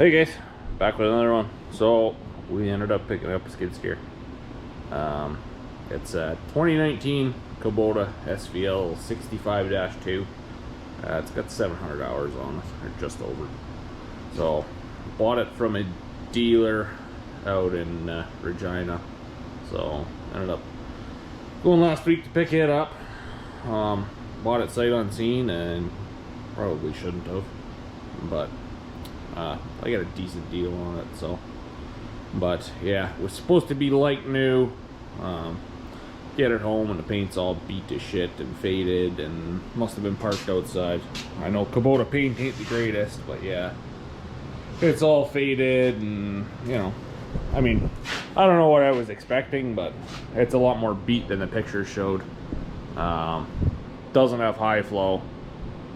Hey guys, back with another one. So we ended up picking up a skid steer. It's a 2019 Kubota SVL65-2. It's got 700 hours on it, or just over. So bought it from a dealer out in Regina. So ended up going last week to pick it up. Bought it sight unseen and probably shouldn't have, but I got a decent deal on it. So, but yeah, it was supposed to be like new. Get it home and the paint's all beat to shit and faded and must have been parked outside. I know Kubota paint ain't the greatest, but yeah, it's all faded and, you know, I mean, I don't know what I was expecting, but it's a lot more beat than the pictures showed. Doesn't have high flow,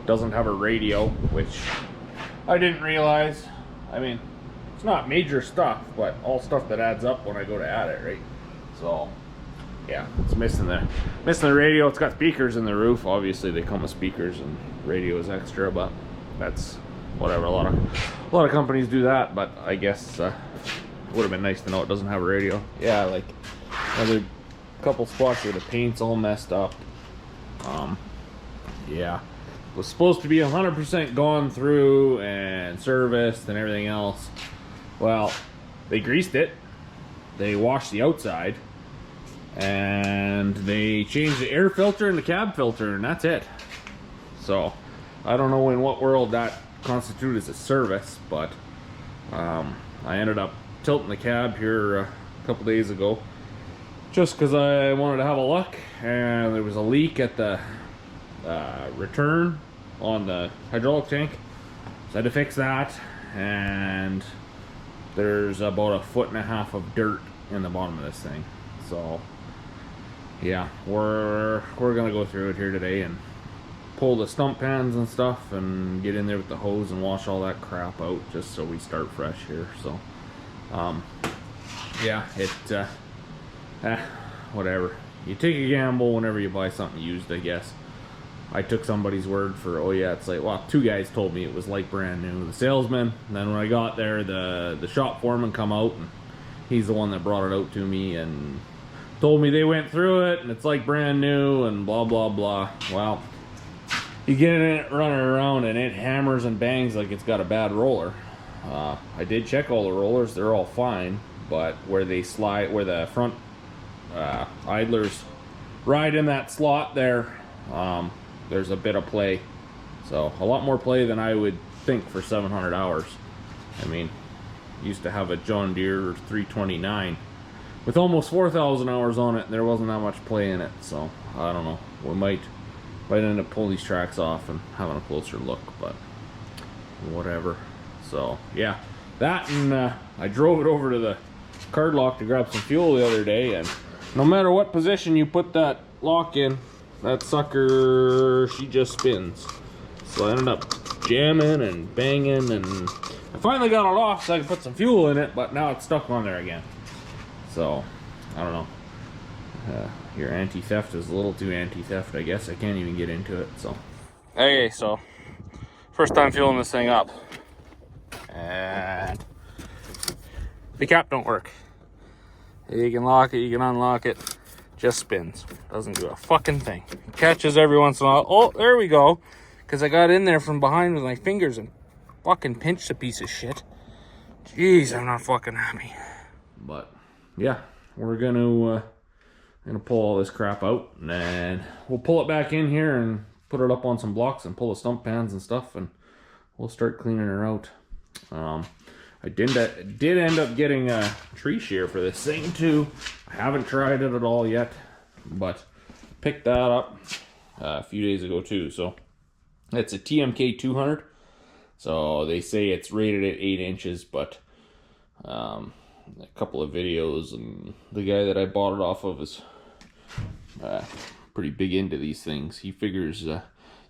doesn't have a radio, which I didn't realize. I mean, it's not major stuff, but all stuff that adds up when I go to add it, right? So yeah, it's missing the radio. It's got speakers in the roof. Obviously they come with speakers and radio is extra, but that's whatever. A lot of companies do that, but I guess it would have been nice to know it doesn't have a radio. Yeah, like another couple spots where the paint's all messed up. Yeah, it was supposed to be 100% gone through and serviced and everything else. Well, they greased it, they washed the outside, and they changed the air filter and the cab filter, and that's it. So I don't know in what world that constitutes as a service, but I ended up tilting the cab here a couple days ago just because I wanted to have a look, and there was a leak at the return on the hydraulic tank, so I had to fix that. And there's about 1.5 feet of dirt in the bottom of this thing. So yeah, we're gonna go through it here today and pull the stump pans and stuff and get in there with the hose and wash all that crap out, just so we start fresh here. So yeah, whatever, you take a gamble whenever you buy something used, I guess. I took somebody's word for, oh yeah, it's like, well, 2 guys told me it was like brand new, the salesman, and then when I got there, the shop foreman come out, and he's the one that brought it out to me and told me they went through it and it's like brand new and blah blah blah. Well, you get in it running around and it hammers and bangs like it's got a bad roller. I did check all the rollers, they're all fine, but where they slide, where the front idlers ride in that slot there, there's a bit of play. So a lot more play than I would think for 700 hours. I mean, used to have a John Deere 329 with almost 4,000 hours on it, and there wasn't that much play in it. So I don't know, we might end up pulling these tracks off and having a closer look, but whatever. So yeah, that, and I drove it over to the card lock to grab some fuel the other day, and no matter what position you put that lock in, that sucker, she just spins. So I ended up jamming and banging, and I finally got it off so I could put some fuel in it, but now it's stuck on there again. So I don't know, your anti-theft is a little too anti-theft, I guess. I can't even get into it. So okay, so first time fueling this thing up, and the cap don't work. You can lock it, you can unlock it, just spins, doesn't do a fucking thing. Catches every once in a while. Oh, there we go, because I got in there from behind with my fingers and fucking pinched a piece of shit. Jeez, I'm not fucking happy. But yeah, we're gonna pull all this crap out, and then we'll pull it back in here and put it up on some blocks and pull the stump pans and stuff, and we'll start cleaning her out. I did end up getting a tree shear for this thing too. I haven't tried it at all yet, but picked that up a few days ago too. So it's a TMK 200. So they say it's rated at 8 inches, but a couple of videos, and the guy that I bought it off of is pretty big into these things. He figures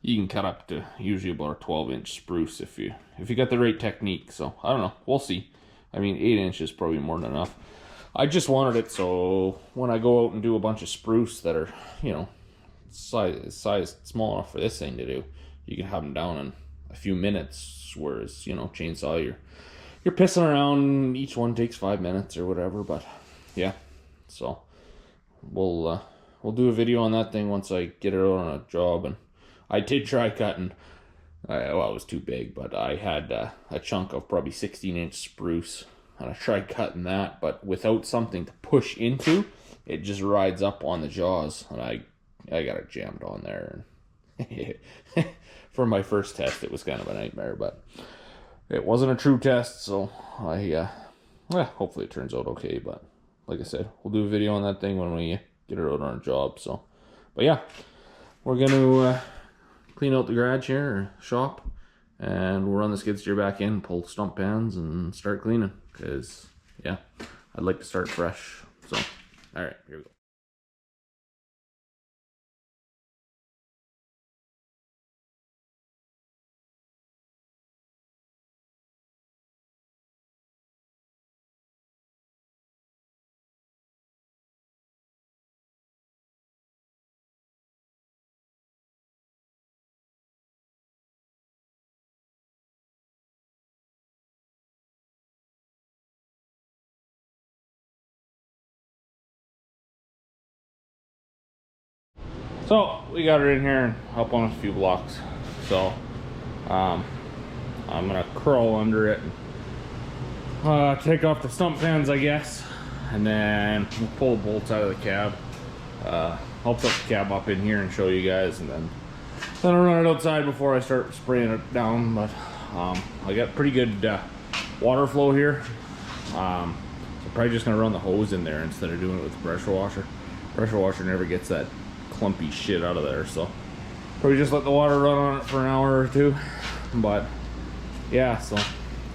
you can cut up to usually about a 12-inch spruce if you got the right technique. So I don't know, we'll see. I mean, 8 inches is probably more than enough. I just wanted it so when I go out and do a bunch of spruce that are, you know, size small enough for this thing to do, you can have them down in a few minutes, whereas, you know, chainsaw, you're pissing around. Each one takes 5 minutes or whatever, but yeah. So we'll do a video on that thing once I get it out on a job. And I did try cutting. Well, it was too big, but I had a chunk of probably 16-inch spruce, and I tried cutting that, but without something to push into, it just rides up on the jaws, and I got it jammed on there. And for my first test, it was kind of a nightmare, but it wasn't a true test, so well, hopefully it turns out okay. But like I said, we'll do a video on that thing when we get it out on a job. So, but yeah, we're gonna clean out the garage here, or shop, and we'll run the skid steer back in, pull stump pans, and start cleaning. Because yeah, I'd like to start fresh. So, all right, here we go. So we got her in here and up on a few blocks. So I'm gonna crawl under it and take off the stump fans, I guess, and then we'll pull the bolts out of the cab. I'll put the cab up in here and show you guys, and then I'll run it outside before I start spraying it down. But I got pretty good water flow here. So I'm probably just gonna run the hose in there instead of doing it with the pressure washer. Pressure washer never gets that clumpy shit out of there, so probably just let the water run on it for an hour or two. But yeah, so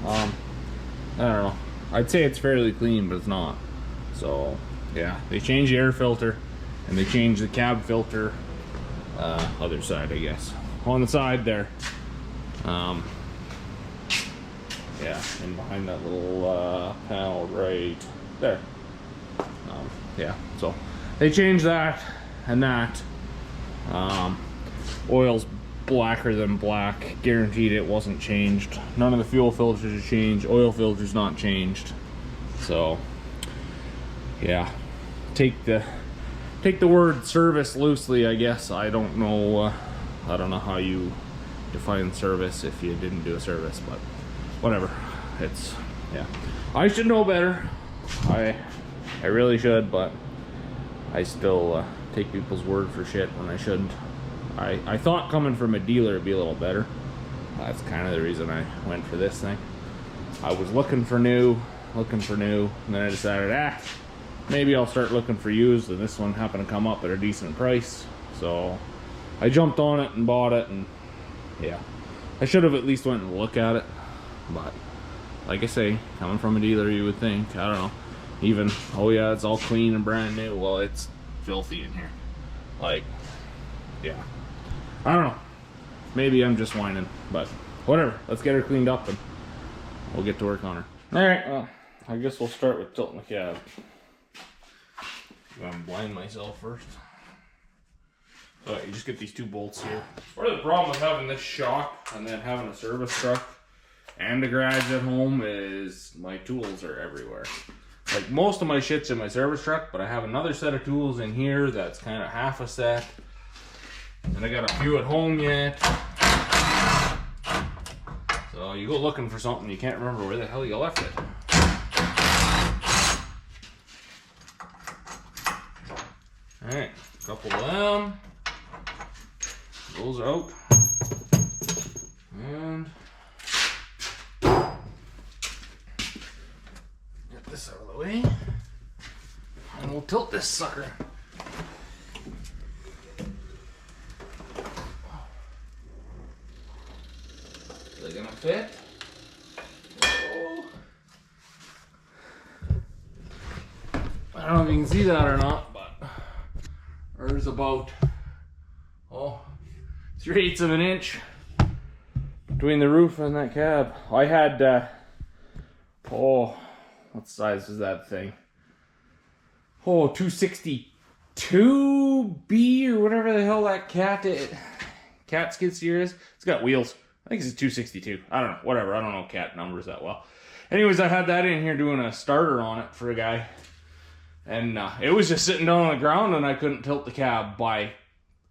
I don't know, I'd say it's fairly clean, but it's not. So yeah, they changed the air filter and they changed the cab filter, other side, I guess, on the side there. Yeah, and behind that little panel right there. Yeah, so they changed that and that. Oil's blacker than black, guaranteed. It wasn't changed. None of the fuel filters are changed. Oil filters not changed. So yeah, take the word service loosely, I guess. I don't know how you define service if you didn't do a service, but whatever. It's, yeah, I should know better. I really should, but I still take people's word for shit when I shouldn't. I thought coming from a dealer would be a little better. That's kind of the reason I went for this thing. I was looking for new, and then I decided, maybe I'll start looking for used, and this one happened to come up at a decent price. So I jumped on it and bought it, and yeah, I should have at least went and looked at it. But like I say, coming from a dealer, you would think, I don't know, even, oh yeah, it's all clean and brand new. Well, it's filthy in here. Like, yeah, I don't know, maybe I'm just whining, but whatever. Let's get her cleaned up and we'll get to work on her. All right, well, I guess we'll start with tilting the cab. I'm gonna blind myself first. So you just get these two bolts here. Part of the problem with having this shop and then having a service truck and a garage at home is my tools are everywhere. Like, most of my shit's in my service truck, but I have another set of tools in here that's kind of half a set. And I got a few at home yet. So you go looking for something, you can't remember where the hell you left it. Alright, a couple of them. Those are out. And get this out of the way. And we'll tilt this sucker. Is it gonna fit? Oh. I don't know if you can see that or not, but there's about 3/8 of an inch between the roof and that cab. I had what size is that thing? 262B or whatever the hell that cat skid steer is. It's got wheels. I think it's a 262. I don't know, whatever. I don't know cat numbers that well. Anyways, I had that in here doing a starter on it for a guy. And it was just sitting down on the ground, and I couldn't tilt the cab by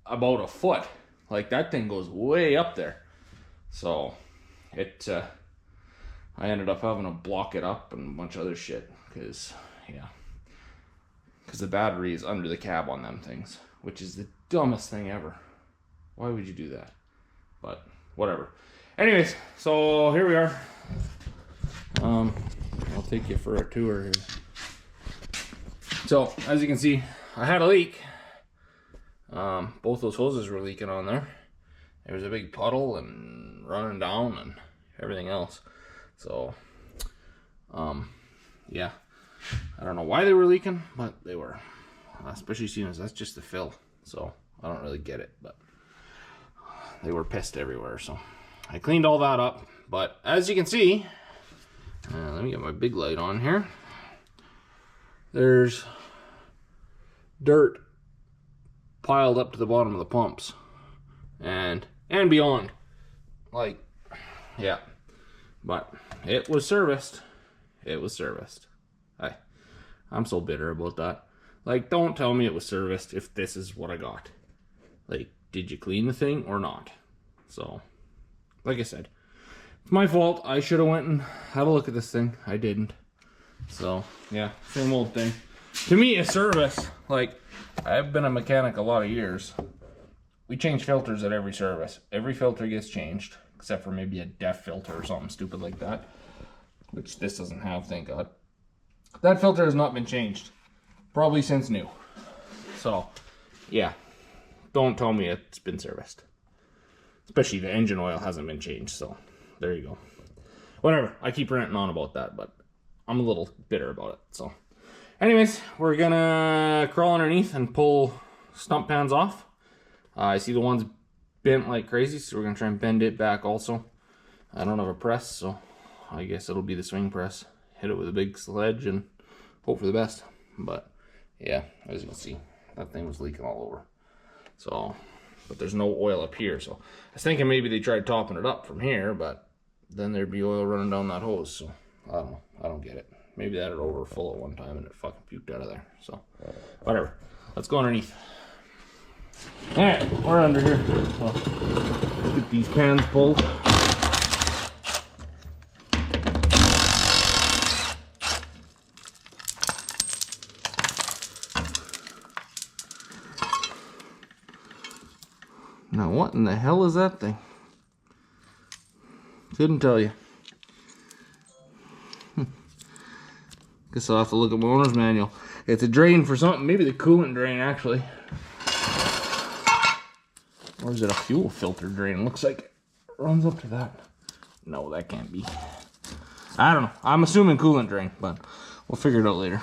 about a foot. Like, that thing goes way up there. So, I ended up having to block it up and a bunch of other shit. Because the battery is under the cab on them things. Which is the dumbest thing ever. Why would you do that? But, whatever. Anyways, so here we are. I'll take you for a tour here. So, as you can see, I had a leak. Both those hoses were leaking on there. There was a big puddle and running down and everything else. So, yeah. I don't know why they were leaking, but they were. Especially seeing as that's just the fill. So, I don't really get it, but they were pissed everywhere. So, I cleaned all that up. But, as you can see, let me get my big light on here. There's dirt piled up to the bottom of the pumps and beyond. Like, yeah. But it was serviced. It was serviced. I'm so bitter about that. Like, don't tell me it was serviced if this is what I got. Like, did you clean the thing or not? So, like I said, it's my fault. I should have went and had a look at this thing. I didn't. So, yeah, same old thing. To me, a service, like, I've been a mechanic a lot of years. We change filters at every service. Every filter gets changed, except for maybe a DEF filter or something stupid like that, which this doesn't have, thank God. That filter has not been changed, probably since new. So, yeah, don't tell me it's been serviced. Especially the engine oil hasn't been changed, so there you go. Whatever, I keep ranting on about that, but I'm a little bitter about it, so. Anyways, we're gonna crawl underneath and pull stump pans off. I see the one's bent like crazy, so we're gonna try and bend it back also. I don't have a press, so I guess it'll be the swing press. Hit it with a big sledge and hope for the best. But yeah, as you can see, that thing was leaking all over. So, but there's no oil up here, so I was thinking maybe they tried topping it up from here, but then there'd be oil running down that hose, so I don't know. I don't get it. Maybe that had overfull at one time and it fucking puked out of there. So, whatever. Let's go underneath. Alright, we're under here. So, let's get these pans pulled. Now, what in the hell is that thing? Couldn't tell you. Guess I'll have to look at my owner's manual. It's a drain for something. Maybe the coolant drain, actually. Or is it a fuel filter drain? Looks like it runs up to that. No, that can't be. I don't know. I'm assuming coolant drain, but we'll figure it out later.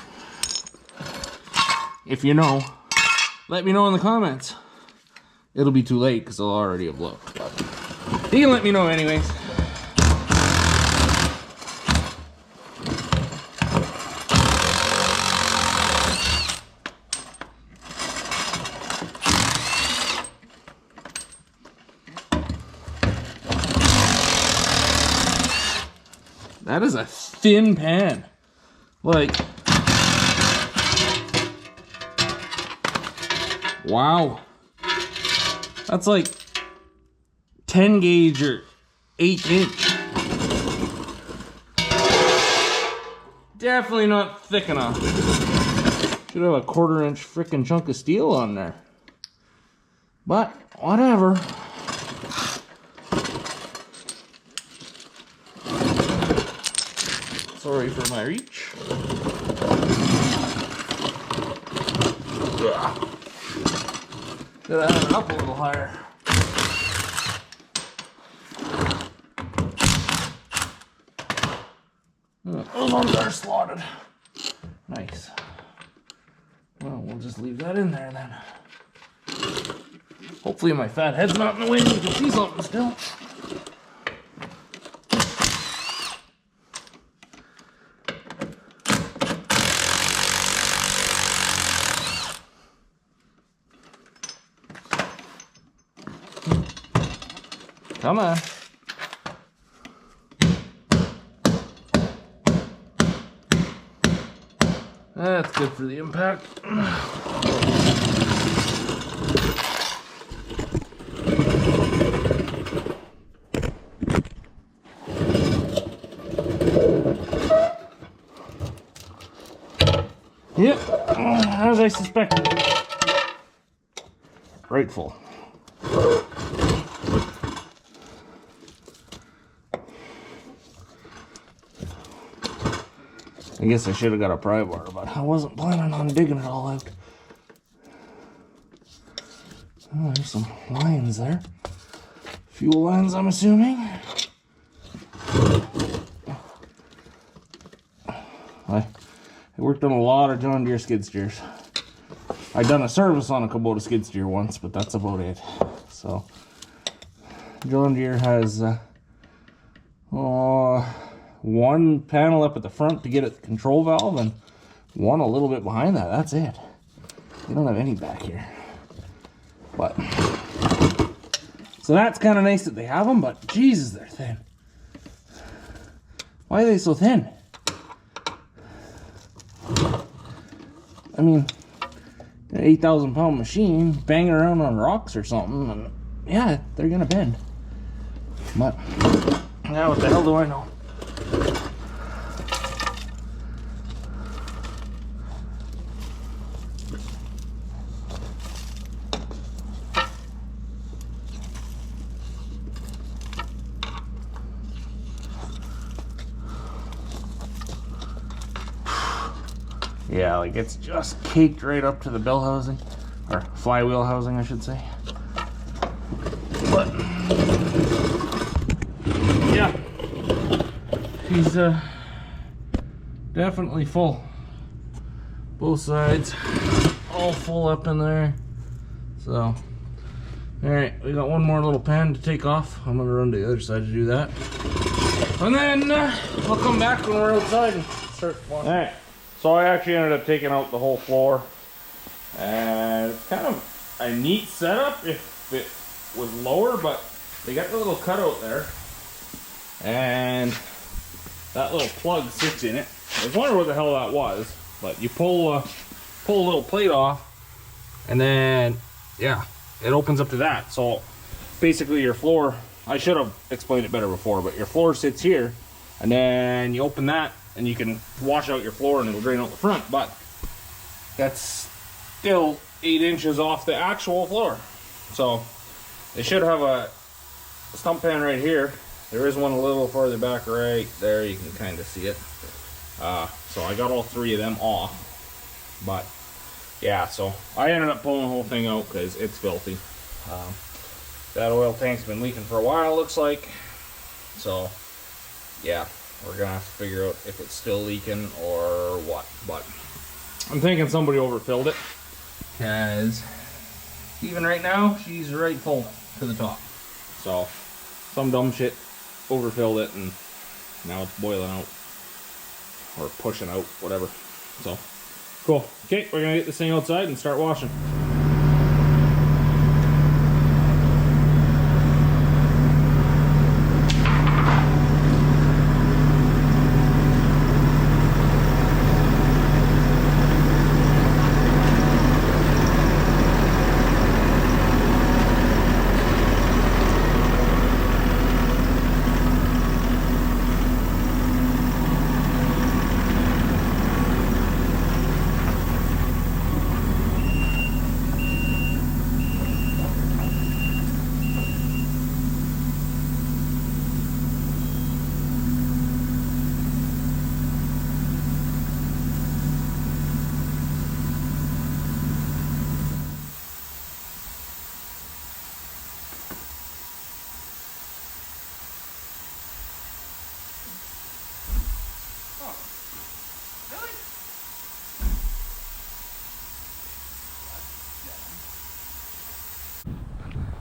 If you know, let me know in the comments. It'll be too late because I'll already have looked. But you can let me know anyways. That is a thin pan. Like, wow. That's like 10 gauge or 8 inch. Definitely not thick enough. Should have a 1/4 inch freaking chunk of steel on there. But, whatever. Sorry for my reach. Should have had it up a little higher. Those ones are slotted. Nice. Well, we'll just leave that in there then. Hopefully my fat head's not in the way and you can see something still. Come on. That's good for the impact. Yep, as I suspected. Right full. I guess I should have got a pry bar, but I wasn't planning on digging it all out. Oh, there's some lines there. Fuel lines, I'm assuming. I worked on a lot of John Deere skid steers. I've done a service on a Kubota skid steer once, but that's about it. So, John Deere has one panel up at the front to get at the control valve, and one a little bit behind that. That's it. They don't have any back here. But so that's kind of nice that they have them, but Jesus, they're thin. Why are they so thin? I mean, an 8,000 pound machine banging around on rocks or something, and yeah, they're gonna bend. But now, what the hell do I know? Yeah, like it's just caked right up to the bell housing, or flywheel housing, I should say. But yeah, she's definitely full. Both sides, all full up in there. So, all right, we got one more little pan to take off. I'm gonna run to the other side to do that, and then I'll come back when we're outside and start washing. All right. So I actually ended up taking out the whole floor, and it's kind of a neat setup if it was lower, but they got the little cutout there, and that little plug sits in it. I was wondering what the hell that was, but you pull a little plate off, and then yeah, it opens up to that. So basically your floor, I should have explained it better before, but your floor sits here, and then you open that, and you can wash out your floor and it'll drain out the front, but that's still 8 inches off the actual floor. So they should have a stump pan right here. There is one a little farther back right there, you can kind of see it. So I got all 3 of them off, but yeah, so I ended up pulling the whole thing out because it's filthy. That oil tank's been leaking for a while, looks like. So yeah, we're gonna have to figure out if it's still leaking or what, but I'm thinking somebody overfilled it, because even right now she's right full to the top. So some dumb shit overfilled it, and now it's boiling out or pushing out, whatever. So cool. Okay, we're gonna get this thing outside and start washing.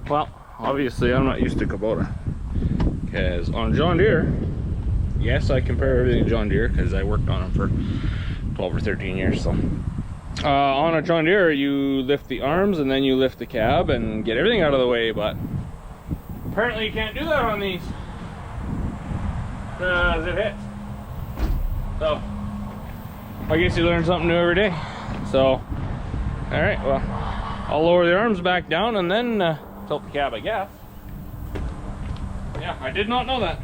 Well, obviously I'm not used to Kubota, because on John Deere, yes, I compare everything to John Deere because I worked on them for 12 or 13 years. So on a John Deere, you lift the arms and then you lift the cab and get everything out of the way, but apparently you can't do that on these because it hits. So I guess you learn something new every day. So, all right, well, I'll lower the arms back down and then tilt the cab, I guess. Yeah, I did not know that.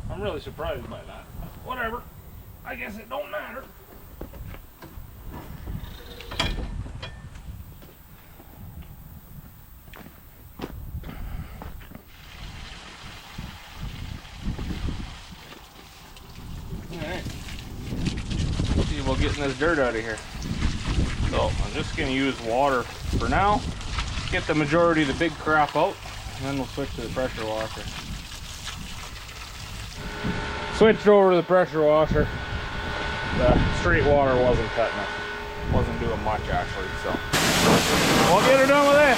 I'm really surprised by that. Whatever. I guess it don't matter. Alright. See about getting this dirt out of here. So I'm just gonna use water for now. Get the majority of the big crap out, and then we'll switch to the pressure washer. Switched over to the pressure washer. The straight water wasn't cutting it. Wasn't doing much actually, so we'll get her done with it.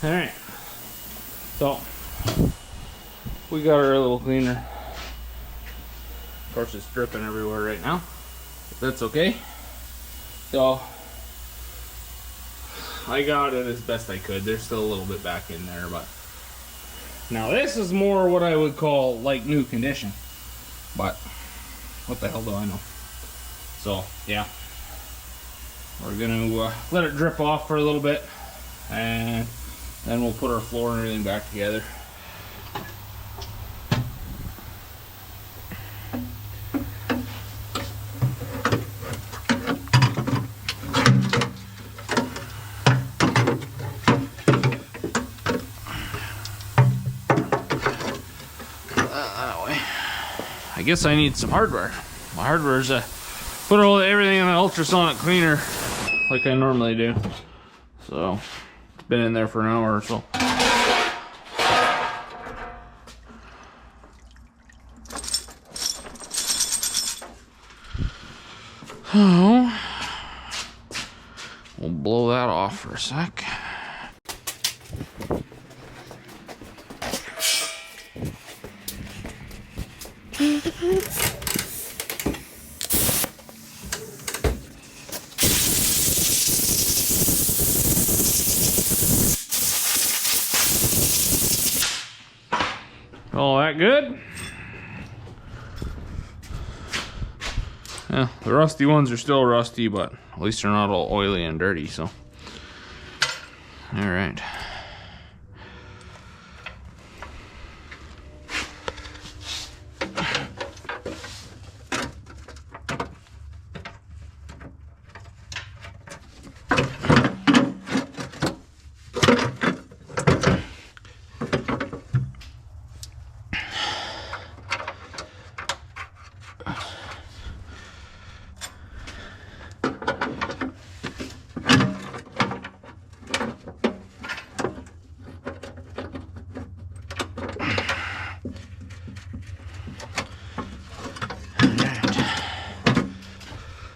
All right, so we got our little cleaner. Of course, it's dripping everywhere right now, but that's okay. So I got it as best I could. There's still a little bit back in there, but now this is more what I would call like new condition, but what the hell do I know? So yeah, We're gonna let it drip off for a little bit, and then we'll put our floor and everything back together. That way. I guess I need some hardware. My hardware is put everything in the ultrasonic cleaner like I normally do. So it's been in there for an hour or so. Oh, we'll blow that off for a sec. All that good? Yeah, the rusty ones are still rusty, but at least they're not all oily and dirty, so. All right.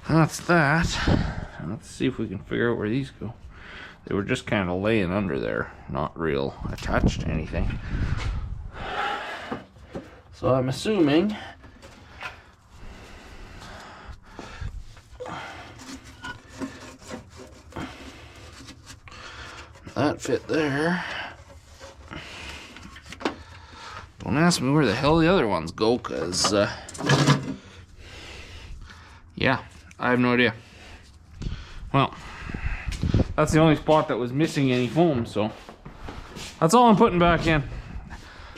That's that. Let's see if we can figure out where these go. They were just kind of laying under there, not real attached to anything. So I'm assuming that fit there. Don't ask me where the hell the other ones go, cause yeah, I have no idea. Well, that's the only spot that was missing any foam, so that's all I'm putting back in.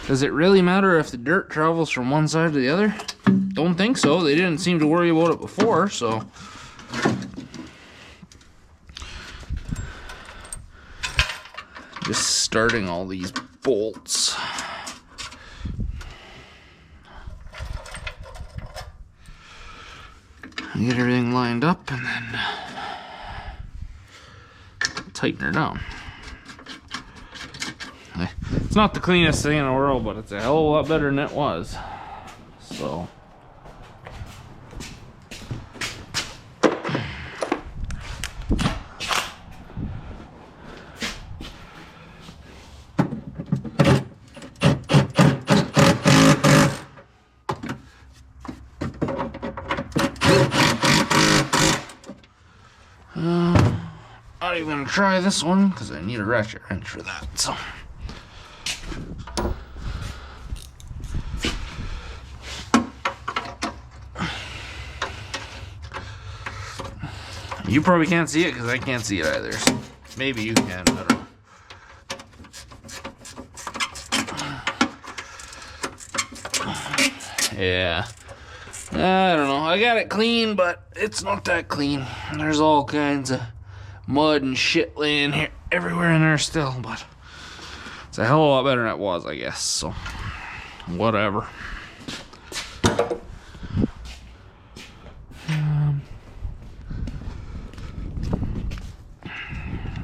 Does it really matter if the dirt travels from one side to the other? Don't think so. They didn't seem to worry about it before, so. Just starting all these bolts. Get everything lined up and then tighten her down. It's not the cleanest thing in the world, but it's a hell of a lot better than it was. So. Not even gonna try this one because I need a ratchet wrench for that. So. You probably can't see it because I can't see it either. So maybe you can, I don't know. Yeah. I don't know. I got it clean, but it's not that clean. There's all kinds of mud and shit laying here everywhere in there still, but it's a hell of a lot better than it was, I guess. So, whatever.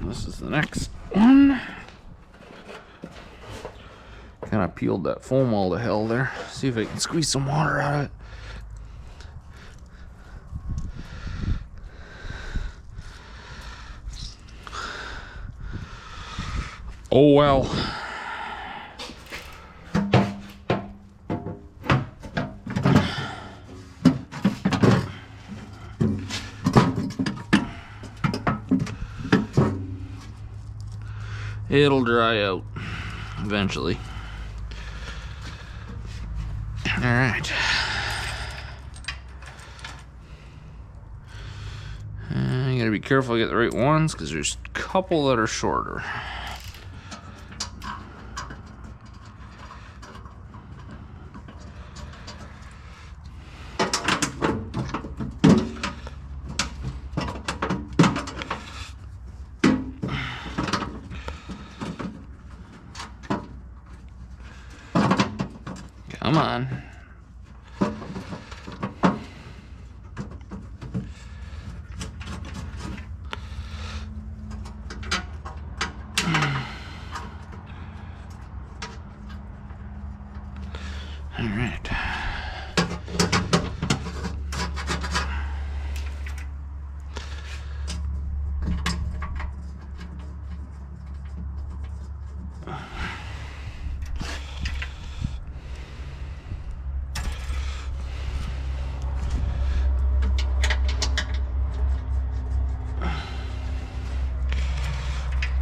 This is the next one. Kind of peeled that foam all to hell there. See if I can squeeze some water out of it. Oh well. It'll dry out eventually. All right. I gotta be careful to get the right ones because there's a couple that are shorter. Come on. All right.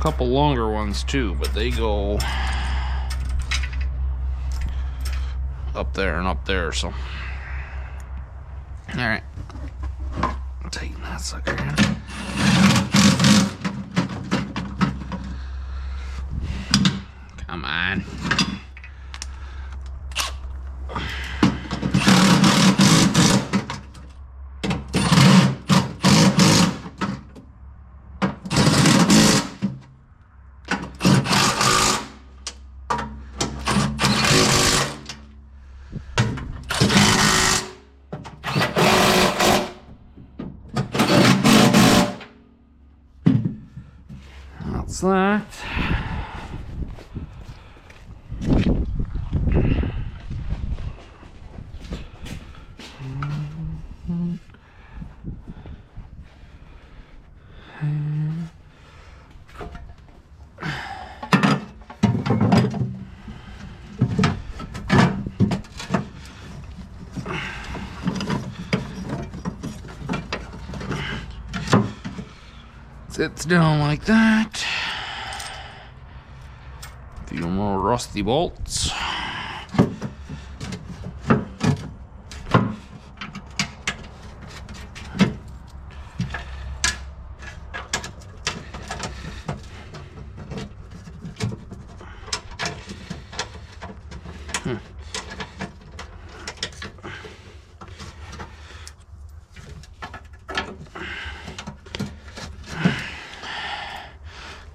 Couple longer ones too, but they go up there and up there, so all right, tighten that sucker in. Come on. That's that. Sits down like that. A few more rusty bolts.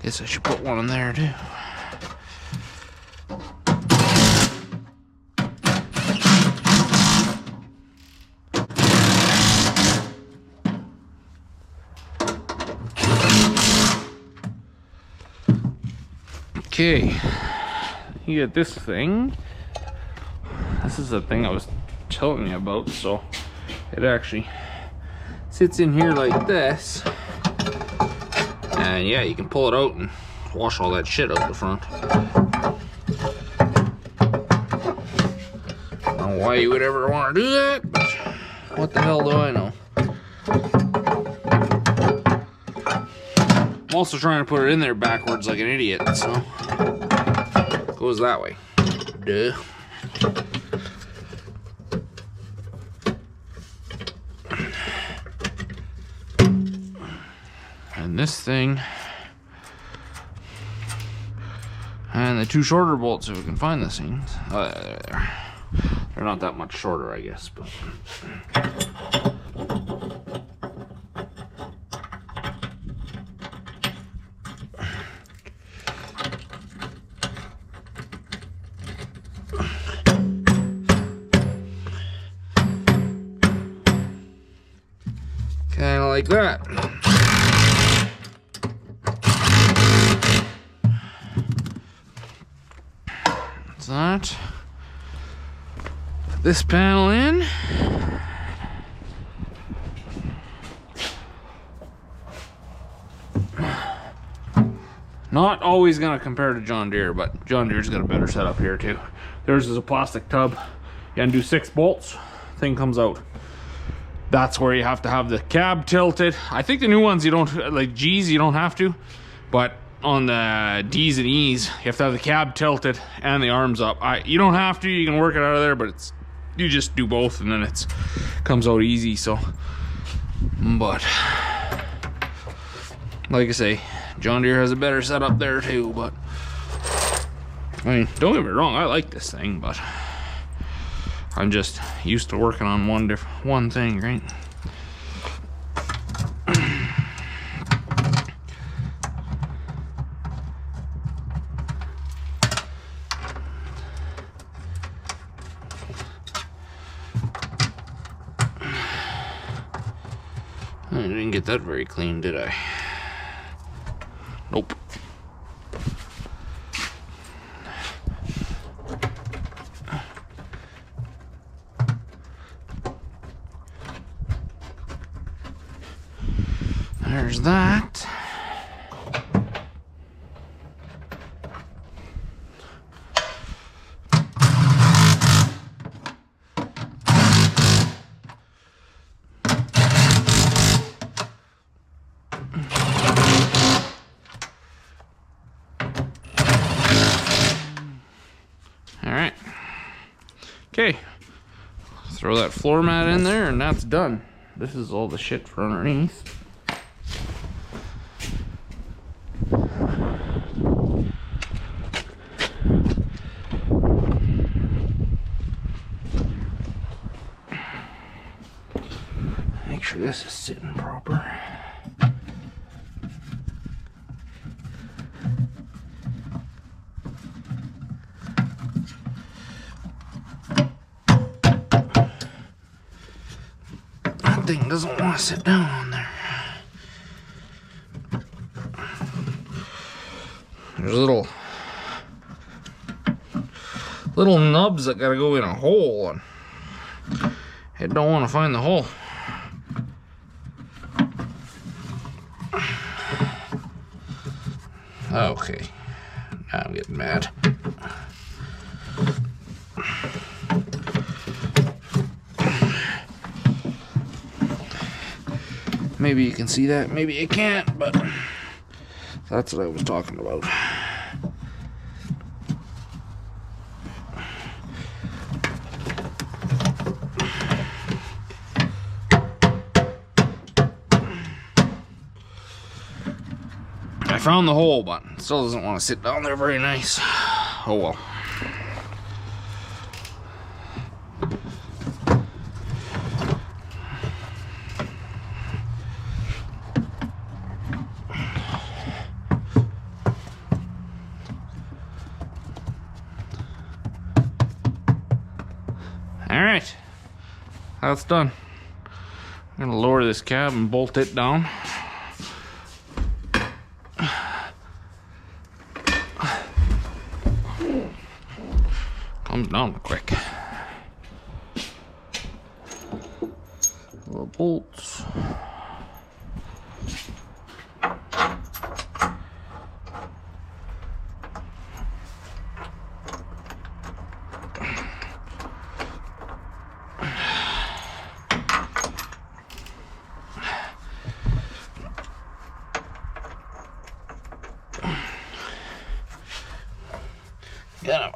Guess I should put one in there too. Okay, you get this thing. This is the thing I was telling you about, so it actually sits in here like this. And yeah, you can pull it out and wash all that shit out the front. I don't know why you would ever want to do that, but what the hell do I know? I'm also trying to put it in there backwards like an idiot, so it goes that way. Duh. And this thing, and the two shorter bolts, if we can find this thing. Oh, they're not that much shorter, I guess, but kind of like that. That. Put this panel in. Not always gonna compare to John Deere, but John Deere's got a better setup here too. Theirs is a plastic tub. You undo 6 bolts, thing comes out. That's where you have to have the cab tilted. I think the new ones you don't, like G's, you don't have to, but on the D's and E's, you have to have the cab tilted and the arms up. You don't have to, you can work it out of there, but it's, you just do both and then it's comes out easy, so. But Like I say, John Deere has a better setup there too, but I mean, don't get me wrong, I like this thing, but I'm just used to working on one thing, right? I didn't get that very clean, did I? Nope. There's that. Alright. Okay. Throw that floor mat in there and that's done. This is all the shit for underneath. Make sure this is sitting proper. That thing doesn't want to sit down on there. There's little nubs that gotta go in a hole, and it don't want to find the hole. Okay, now I'm getting mad. Maybe you can see that, maybe you can't, but that's what I was talking about. I found the hole, but it still doesn't want to sit down there very nice. Oh well. Alright, that's done. I'm gonna lower this cab and bolt it down. Comes down quick. Little bolts. Get him.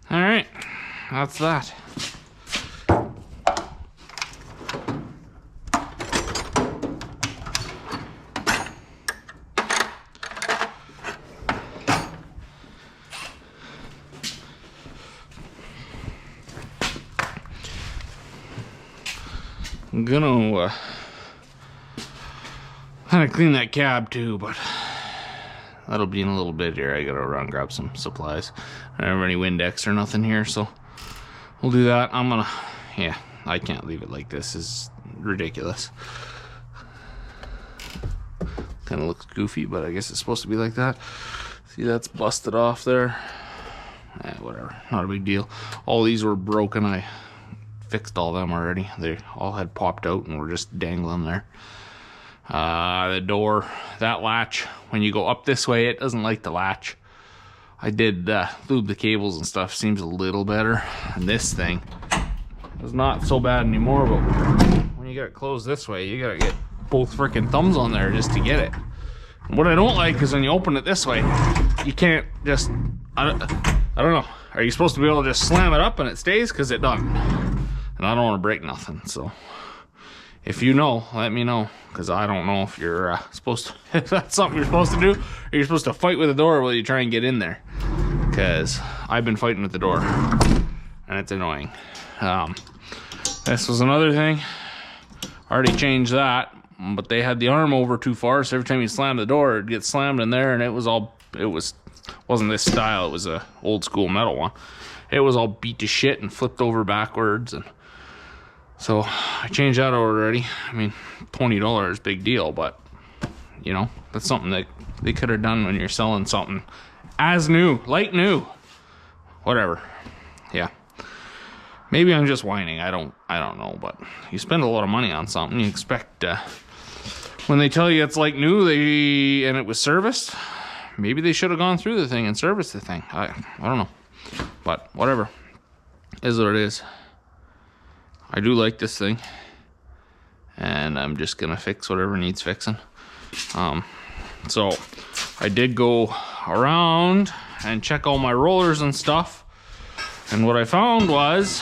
All right, that's that. I'm gonna kind of clean that cab too, but that'll be in a little bit here. I gotta run grab some supplies. I don't have any Windex or nothing here, so we'll do that. Yeah, I can't leave it like this. It's ridiculous. Kind of looks goofy, but I guess it's supposed to be like that. See, that's busted off there. Whatever, not a big deal. All these were broken. I fixed all them already. They all had popped out and were just dangling there. The door, that latch, when you go up this way, it doesn't like the latch. I did lube the cables and stuff. Seems a little better. And this thing is not so bad anymore, but when you got it closed this way, you gotta get both freaking thumbs on there just to get it. And what I don't like is when you open it this way, you can't just, I don't know. Are you supposed to be able to just slam it up and it stays? Because it doesn't. And I don't want to break nothing, so if you know, let me know, because I don't know if you're supposed to, if that's something you're supposed to do, or you're supposed to fight with the door while you try and get in there, because I've been fighting with the door, and it's annoying. This was another thing. Already changed that, but they had the arm over too far, so every time you slam the door, it'd get slammed in there, and it wasn't this style, it was a old school metal one. It was all beat to shit and flipped over backwards, and so I changed that already. I mean, $20, big deal, but you know, that's something that they could have done when you're selling something as new, like new, whatever. Yeah, maybe I'm just whining. I don't know, but you spend a lot of money on something, you expect when they tell you it's like new, and it was serviced, maybe they should have gone through the thing and serviced the thing. I don't know, but whatever, is what it is. I do like this thing, and I'm just gonna fix whatever needs fixing. So I did go around and check all my rollers and stuff, and what I found was,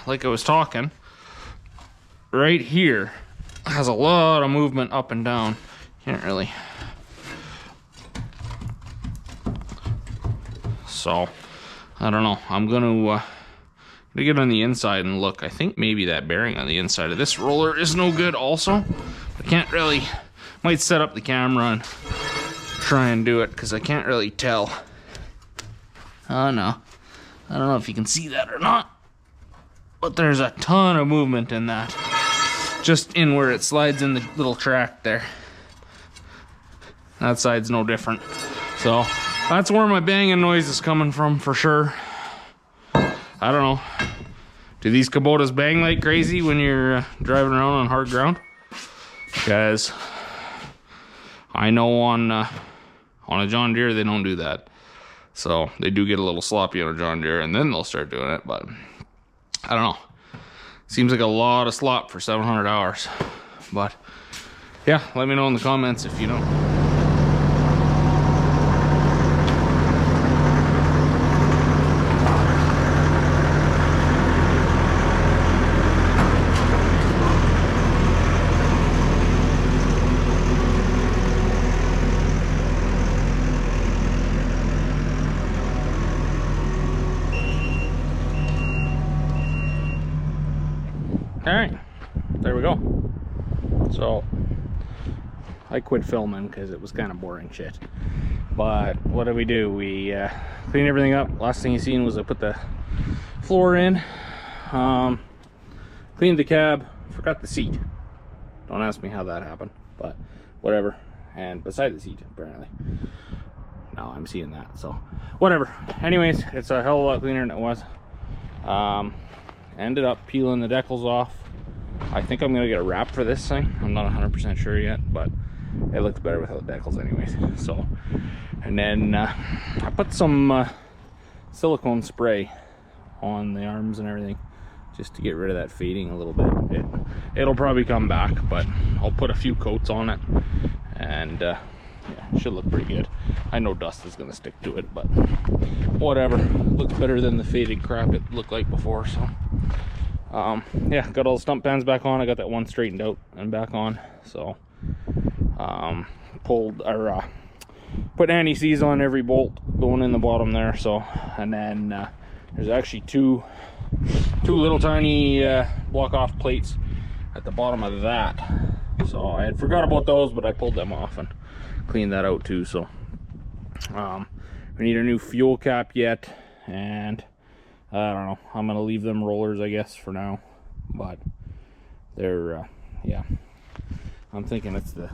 like I was talking, right here has a lot of movement up and down. Can't really. So I don't know. I'm gonna get on the inside and look. I think maybe that bearing on the inside of this roller is no good also. I can't really, might set up the camera and try and do it, because I can't really tell. Oh no, I don't know if you can see that or not, but there's a ton of movement in that, just in where it slides in the little track there. That side's no different. So that's where my banging noise is coming from for sure. I don't know. Do these Kubotas bang like crazy when you're driving around on hard ground? Because I know on a John Deere they don't do that. So they do get a little sloppy on a John Deere, and then they'll start doing it. But I don't know. Seems like a lot of slop for 700 hours. But yeah, let me know in the comments if you know. Alright, there we go. So I quit filming because it was kind of boring shit. But what did we do? We cleaned everything up. Last thing you seen was I put the floor in, cleaned the cab, forgot the seat. Don't ask me how that happened, but whatever. And beside the seat, apparently. Now I'm seeing that, so whatever. Anyways, it's a hell of a lot cleaner than it was. Ended up peeling the decals off. I think I'm gonna get a wrap for this thing. I'm not 100% sure yet, but it looks better without decals anyways. So, and then I put some silicone spray on the arms and everything, just to get rid of that fading a little bit. It'll probably come back, but I'll put a few coats on it, and yeah, it should look pretty good. I know dust is gonna stick to it, but whatever. Looks better than the faded crap it looked like before. So yeah, got all the stump pans back on. I got that one straightened out and back on. So pulled or put anti-seize on every bolt going in the bottom there. So, and then there's actually two little tiny block off plates at the bottom of that. So I had forgot about those, but I pulled them off and cleaned that out too. So we need a new fuel cap yet, and I don't know, I'm gonna leave them rollers I guess for now, but they're yeah, I'm thinking it's the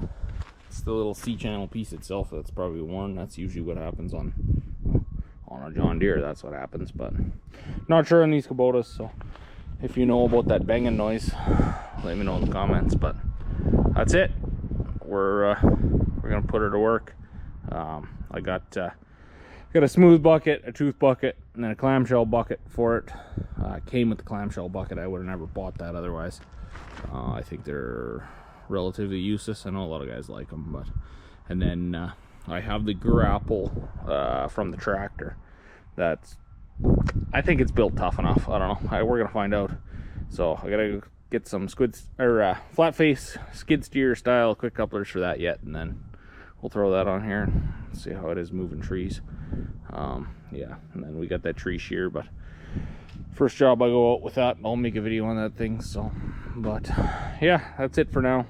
little C-channel piece itself that's probably worn. That's usually what happens on a John Deere. That's what happens, but not sure on these Kubotas. So if you know about that banging noise, let me know in the comments. But that's it. We're gonna put her to work. I got Got a smooth bucket, a tooth bucket, and then a clamshell bucket for it. Came with the clamshell bucket. I would have never bought that otherwise. I think they're relatively useless. I know a lot of guys like them, but... And then I have the grapple from the tractor. That's... I think it's built tough enough. I don't know. We're gonna find out. So I gotta get some flat face skid steer style quick couplers for that yet, and then we'll throw that on here and see how it is moving trees. Yeah, and then we got that tree shear, but first job I go out with that, I'll make a video on that thing. So, but yeah, that's it for now.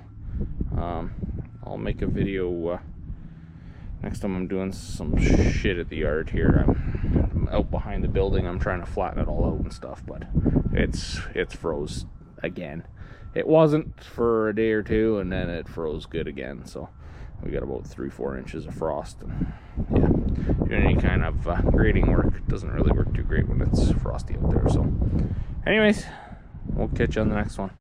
I'll make a video next time I'm doing some shit at the yard here. I'm out behind the building. I'm trying to flatten it all out and stuff, but it's froze again. It wasn't for a day or two, and then it froze good again. So we got about 3-4 inches of frost. And yeah, doing any kind of grading work doesn't really work too great when it's frosty out there. So anyways, we'll catch you on the next one.